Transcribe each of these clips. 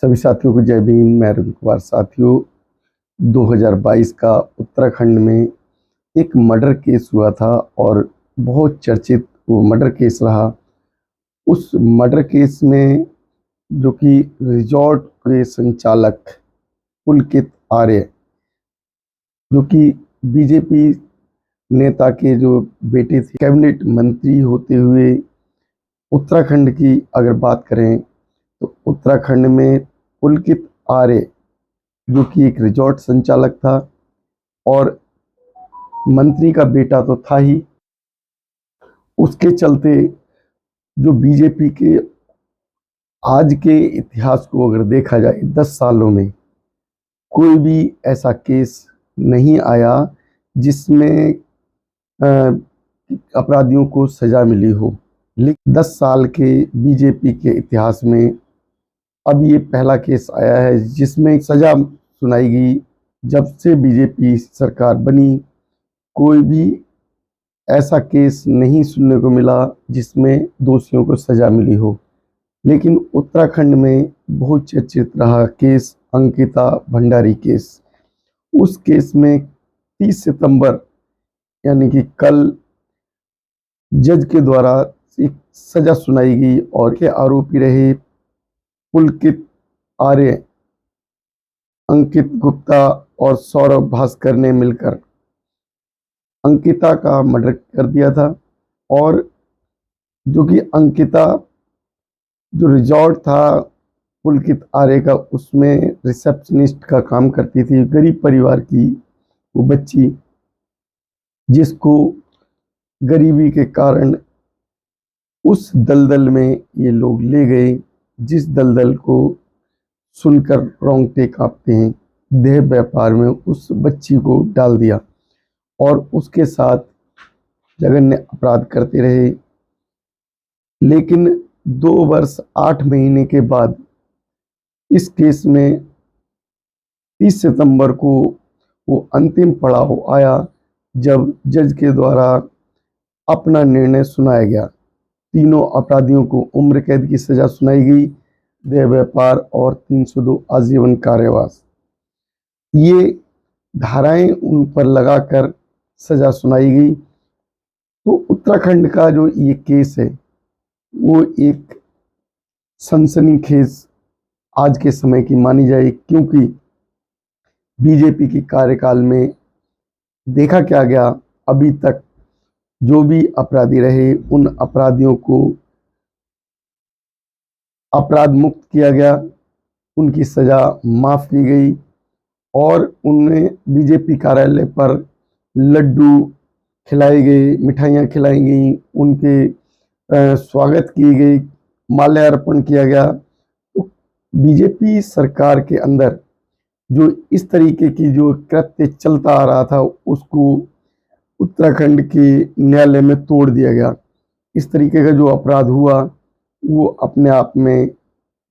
सभी साथियों को जय भीम। मैं अरुण कुमार। साथियों, 2022 का उत्तराखंड में एक मर्डर केस हुआ था और बहुत चर्चित वो मर्डर केस रहा। उस मर्डर केस में जो कि रिजॉर्ट के संचालक पुलकित आर्य, जो कि बीजेपी नेता के जो बेटे थे, कैबिनेट मंत्री होते हुए उत्तराखंड की अगर बात करें तो उत्तराखंड में पुलकित आर्य, जो कि एक रिजॉर्ट संचालक था और मंत्री का बेटा तो था ही, उसके चलते जो बीजेपी के आज के इतिहास को अगर देखा जाए 10 सालों में कोई भी ऐसा केस नहीं आया जिसमें अपराधियों को सजा मिली हो। लेकिन 10 साल के बीजेपी के इतिहास में अब ये पहला केस आया है जिसमें सजा सुनाई गई। जब से बीजेपी सरकार बनी कोई भी ऐसा केस नहीं सुनने को मिला जिसमें दोषियों को सजा मिली हो। लेकिन उत्तराखंड में बहुत चर्चित रहा केस अंकिता भंडारी केस। उस केस में 30 सितंबर यानी कि कल जज के द्वारा एक सजा सुनाई गई और के आरोपी रहे पुलकित आर्य, अंकित गुप्ता और सौरभ भास्कर ने मिलकर अंकिता का मर्डर कर दिया था। और जो कि अंकिता जो रिजॉर्ट था पुलकित आर्य का, उसमें रिसेप्शनिस्ट का काम करती थी। गरीब परिवार की वो बच्ची, जिसको गरीबी के कारण उस दलदल में ये लोग ले गए, जिस दलदल को सुनकर रोंगटे कांपते हैं। देह व्यापार में उस बच्ची को डाल दिया और उसके साथ जघन्य अपराध करते रहे। लेकिन 2 वर्ष 8 महीने के बाद इस केस में 30 सितंबर को वो अंतिम पड़ाव आया जब जज के द्वारा अपना निर्णय सुनाया गया। तीनों अपराधियों को उम्र कैद की सजा सुनाई गई, देह व्यापार और 302 आजीवन कारावास, ये धाराएं उन पर लगाकर सजा सुनाई गई। तो उत्तराखंड का जो ये केस है वो एक सनसनीखेज आज के समय की मानी जाए, क्योंकि बीजेपी के कार्यकाल में देखा क्या गया, अभी तक जो भी अपराधी रहे उन अपराधियों को अपराध मुक्त किया गया, उनकी सजा माफ की गई और उन्हें बीजेपी कार्यालय पर लड्डू खिलाए गए, मिठाइयाँ खिलाई गई, उनके स्वागत की गई, माल्यार्पण किया गया। तो बीजेपी सरकार के अंदर जो इस तरीके की जो कृत्य चलता आ रहा था उसको उत्तराखंड के न्यायालय में तोड़ दिया गया। इस तरीके का जो अपराध हुआ वो अपने आप में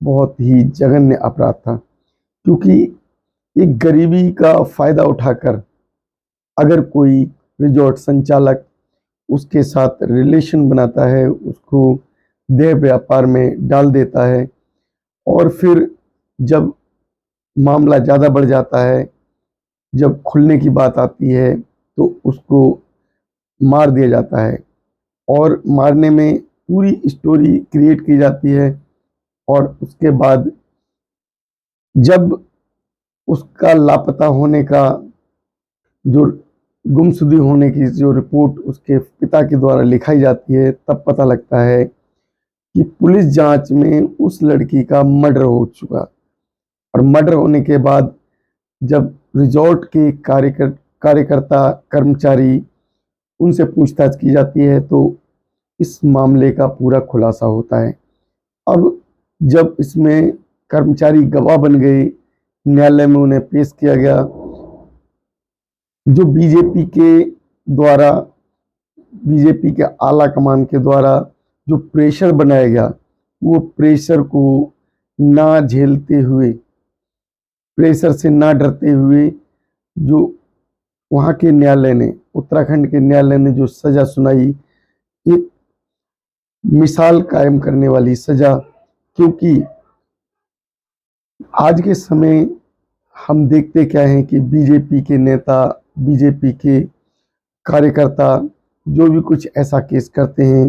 बहुत ही जघन्य अपराध था, क्योंकि एक गरीबी का फायदा उठाकर अगर कोई रिजॉर्ट संचालक उसके साथ रिलेशन बनाता है, उसको देह व्यापार में डाल देता है और फिर जब मामला ज़्यादा बढ़ जाता है, जब खुलने की बात आती है तो उसको मार दिया जाता है और मारने में पूरी स्टोरी क्रिएट की जाती है। और उसके बाद जब उसका लापता होने का जो गुमशुदगी होने की जो रिपोर्ट उसके पिता के द्वारा लिखाई जाती है, तब पता लगता है कि पुलिस जांच में उस लड़की का मर्डर हो चुका। और मर्डर होने के बाद जब रिजॉर्ट के कार्यकर्ता कर्मचारी उनसे पूछताछ की जाती है तो इस मामले का पूरा खुलासा होता है। अब जब इसमें कर्मचारी गवाह बन गए, न्यायालय में उन्हें पेश किया गया, जो बीजेपी के द्वारा, बीजेपी के आला कमान के द्वारा जो प्रेशर बनाया गया, वो प्रेशर को ना झेलते हुए, प्रेशर से ना डरते हुए जो वहाँ के न्यायालय ने, उत्तराखंड के न्यायालय ने जो सजा सुनाई, एक मिसाल कायम करने वाली सजा। क्योंकि आज के समय हम देखते क्या हैं कि बीजेपी के नेता, बीजेपी के कार्यकर्ता जो भी कुछ ऐसा केस करते हैं,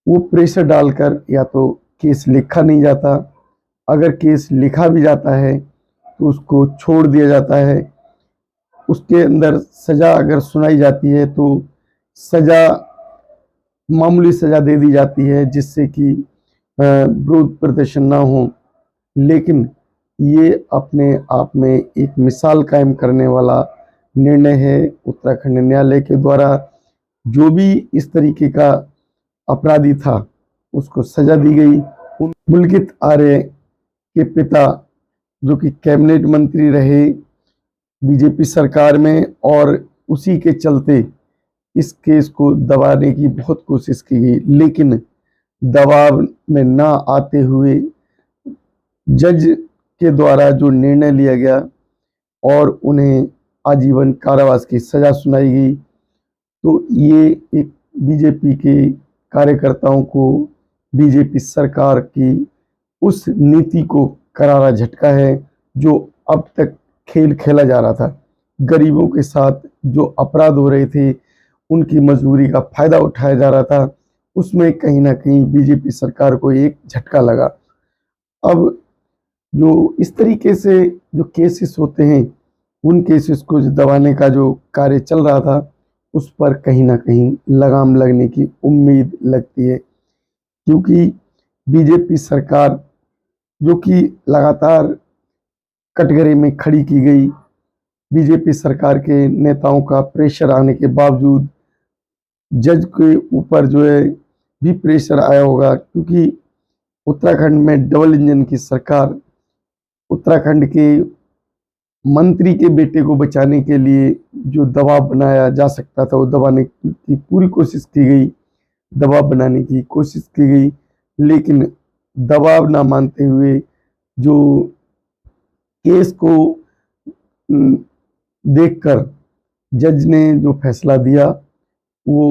वो प्रेशर डालकर या तो केस लिखा नहीं जाता, अगर केस लिखा भी जाता है तो उसको छोड़ दिया जाता है। उसके अंदर सज़ा अगर सुनाई जाती है तो सज़ा मामूली सज़ा दे दी जाती है जिससे कि विरोध प्रदर्शन ना हो। लेकिन ये अपने आप में एक मिसाल कायम करने वाला निर्णय है उत्तराखंड न्यायालय के द्वारा। जो भी इस तरीके का अपराधी था उसको सज़ा दी गई। पुलकित आर्य के पिता जो कि कैबिनेट मंत्री रहे बीजेपी सरकार में, और उसी के चलते इस केस को दबाने की बहुत कोशिश की गई, लेकिन दबाव में ना आते हुए जज के द्वारा जो निर्णय लिया गया और उन्हें आजीवन कारावास की सज़ा सुनाई गई, तो ये एक बीजेपी के कार्यकर्ताओं को, बीजेपी सरकार की उस नीति को करारा झटका है जो अब तक खेल खेला जा रहा था। गरीबों के साथ जो अपराध हो रहे थे, उनकी मजबूरी का फायदा उठाया जा रहा था, उसमें कहीं ना कहीं बीजेपी सरकार को एक झटका लगा। अब जो इस तरीके से जो केसेस होते हैं, उन केसेस को दबाने का जो कार्य चल रहा था, उस पर कहीं ना कहीं लगाम लगने की उम्मीद लगती है, क्योंकि बीजेपी सरकार जो कि लगातार कटघरे में खड़ी की गई, बीजेपी सरकार के नेताओं का प्रेशर आने के बावजूद जज के ऊपर जो है भी प्रेशर आया होगा, क्योंकि उत्तराखंड में डबल इंजन की सरकार, उत्तराखंड के मंत्री के बेटे को बचाने के लिए जो दबाव बनाया जा सकता था वो दबाने की पूरी कोशिश की गई, दबाव बनाने की कोशिश की गई, लेकिन दबाव ना मानते हुए जो केस को देखकर जज ने जो फैसला दिया वो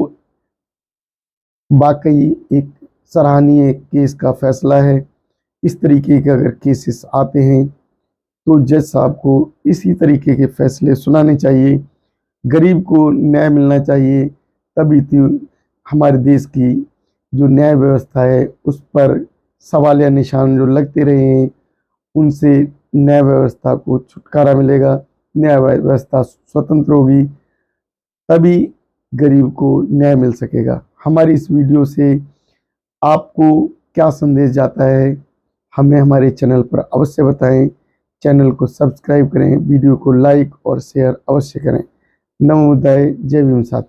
वाकई एक सराहनीय केस का फैसला है। इस तरीके के अगर केसेस आते हैं तो जज साहब को इसी तरीके के फैसले सुनाने चाहिए, गरीब को न्याय मिलना चाहिए, तभी तो हमारे देश की जो न्याय व्यवस्था है उस पर सवालिया निशान जो लगते रहे हैं, उनसे न्याय व्यवस्था को छुटकारा मिलेगा, न्याय व्यवस्था स्वतंत्र होगी, तभी गरीब को न्याय मिल सकेगा। हमारी इस वीडियो से आपको क्या संदेश जाता है, हमें हमारे चैनल पर अवश्य बताएं। चैनल को सब्सक्राइब करें, वीडियो को लाइक और शेयर अवश्य करें। नमो बुद्धाय, जय भीम साथी।